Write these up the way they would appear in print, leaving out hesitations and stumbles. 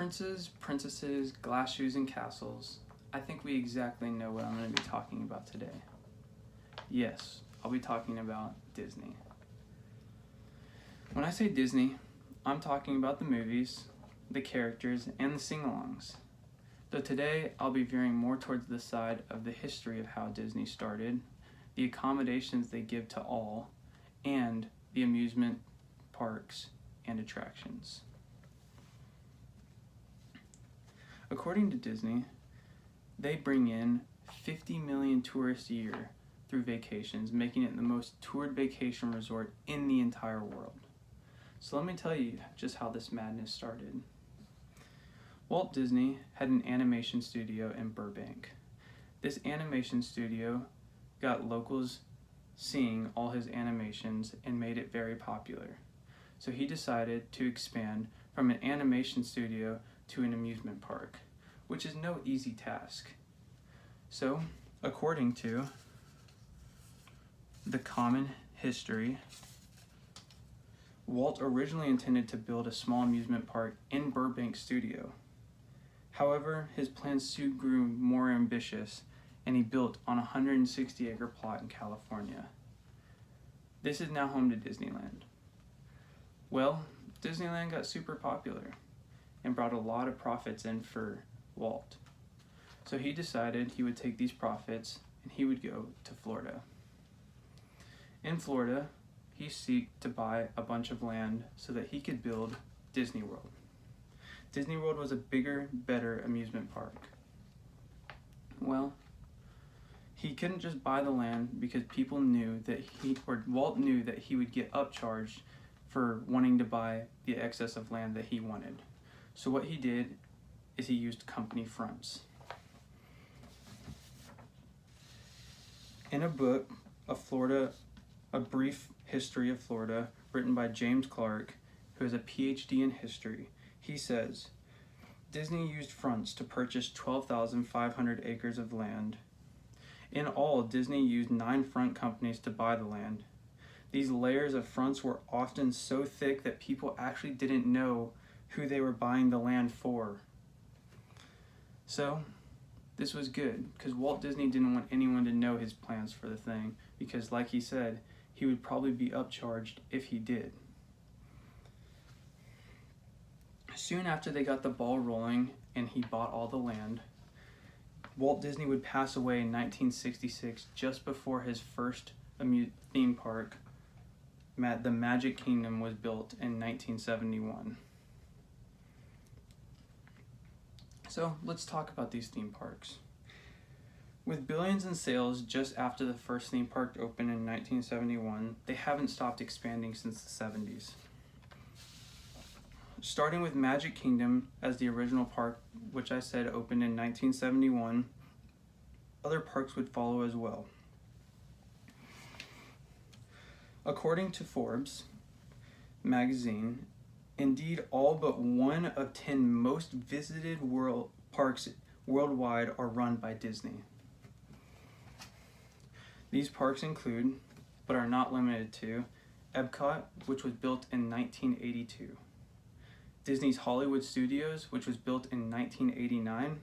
Princes, princesses, glass shoes, and castles. I think we exactly know what I'm going to be talking about today. Yes, I'll be talking about Disney. When I say Disney, I'm talking about the movies, the characters, and the sing-alongs. Though today I'll be veering more towards the side of the history of how Disney started, the accommodations they give to all, and the amusement parks and attractions. According to Disney, they bring in 50 million tourists a year through vacations, making it the most toured vacation resort in the entire world. So let me tell you just how this madness started. Walt Disney had an animation studio in Burbank. This animation studio got locals seeing all his animations and made it very popular. So he decided to expand from an animation studio to an amusement park, which is no easy task. So, according to the Common History, Walt originally intended to build a small amusement park in Burbank studio. However, his plans soon grew more ambitious, and he built on a 160-acre plot in California. This is now home to Disneyland. Well, Disneyland got super popular and brought a lot of profits in for Walt. So he decided he would take these profits and he would go to Florida. In Florida, he sought to buy a bunch of land so that he could build Disney World. Disney World was a bigger, better amusement park. Well, he couldn't just buy the land because people knew that Walt knew that he would get upcharged for wanting to buy the excess of land that he wanted. So what he did is he used company fronts. In a book, A Brief History of Florida, written by James Clark, who has a PhD in history, he says, Disney used fronts to purchase 12,500 acres of land. In all, Disney used 9 front companies to buy the land. These layers of fronts were often so thick that people actually didn't know who they were buying the land for. So, this was good, because Walt Disney didn't want anyone to know his plans for the thing, because like he said, he would probably be upcharged if he did. Soon after they got the ball rolling and he bought all the land, Walt Disney would pass away in 1966, just before his first theme park, the Magic Kingdom, was built in 1971. So let's talk about these theme parks. With billions in sales just after the first theme park opened in 1971, they haven't stopped expanding since the 70s. Starting with Magic Kingdom as the original park, which I said opened in 1971, other parks would follow as well. According to Forbes magazine, indeed all but 1 of 10 most visited parks worldwide are run by Disney. These parks include, but are not limited to, Epcot, which was built in 1982. Disney's Hollywood Studios, which was built in 1989,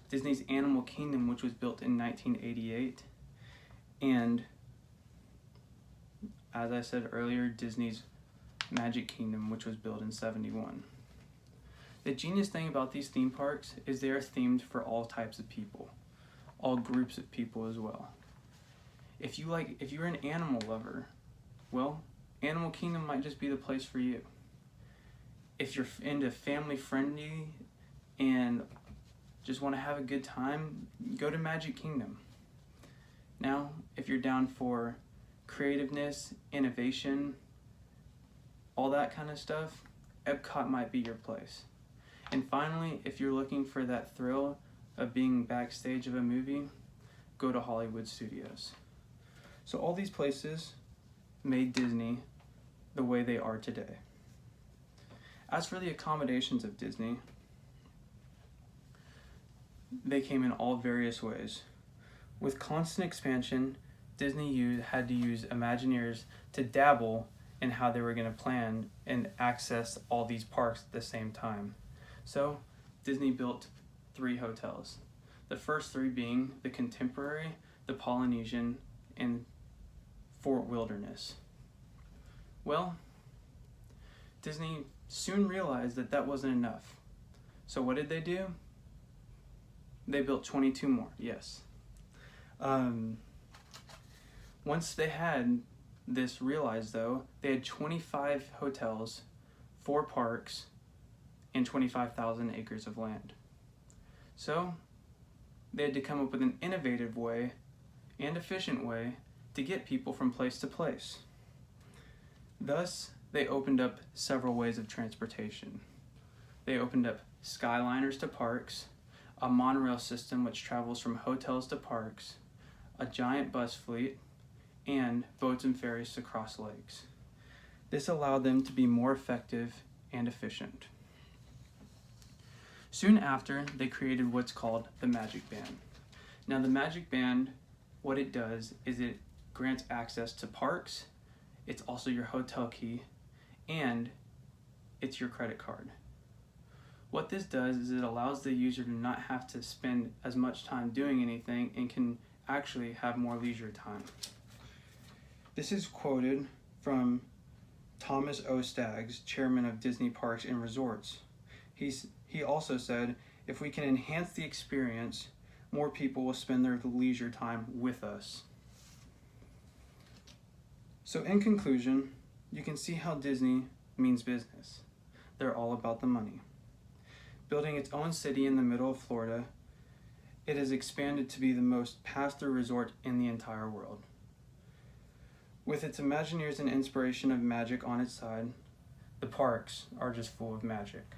Disney's Animal Kingdom, which was built in 1988, and, as I said earlier, Disney's Magic Kingdom, which was built in 71. The genius thing about these theme parks is they are themed for all types of people, all groups of people as well. If you're an animal lover, well, Animal Kingdom might just be the place for you. If you're into family friendly and just want to have a good time, go to Magic Kingdom. Now, if you're down for creativeness, innovation, all that kind of stuff, Epcot might be your place. And finally, if you're looking for that thrill of being backstage of a movie, go to Hollywood Studios. So all these places made Disney the way they are today. As for the accommodations of Disney, they came in all various ways. With constant expansion, Disney had to use Imagineers to dabble in how they were going to plan and access all these parks at the same time. So Disney built 3 hotels. The first 3 being the Contemporary, the Polynesian, and Fort Wilderness. Well, Disney soon realized that that wasn't enough. So what did they do? They built 22 more, yes. Once they had this realized, though, they had 25 hotels, 4 parks, and 25,000 acres of land. So they had to come up with an innovative way and efficient way to get people from place to place. Thus, they opened up several ways of transportation. They opened up Skyliners to parks, a monorail system which travels from hotels to parks, a giant bus fleet, and boats and ferries to cross lakes. This allowed them to be more effective and efficient. Soon after, they created what's called the Magic Band. Now, the Magic Band, what it does is it grants access to parks, it's also your hotel key, and it's your credit card. What this does is it allows the user to not have to spend as much time doing anything and can actually have more leisure time. This is quoted from Thomas O. Staggs, chairman of Disney Parks and Resorts. He also said, if we can enhance the experience, more people will spend their leisure time with us. So in conclusion, you can see how Disney means business. They're all about the money. Building its own city in the middle of Florida, it has expanded to be the most pass-through resort in the entire world. With its Imagineers and inspiration of magic on its side, the parks are just full of magic.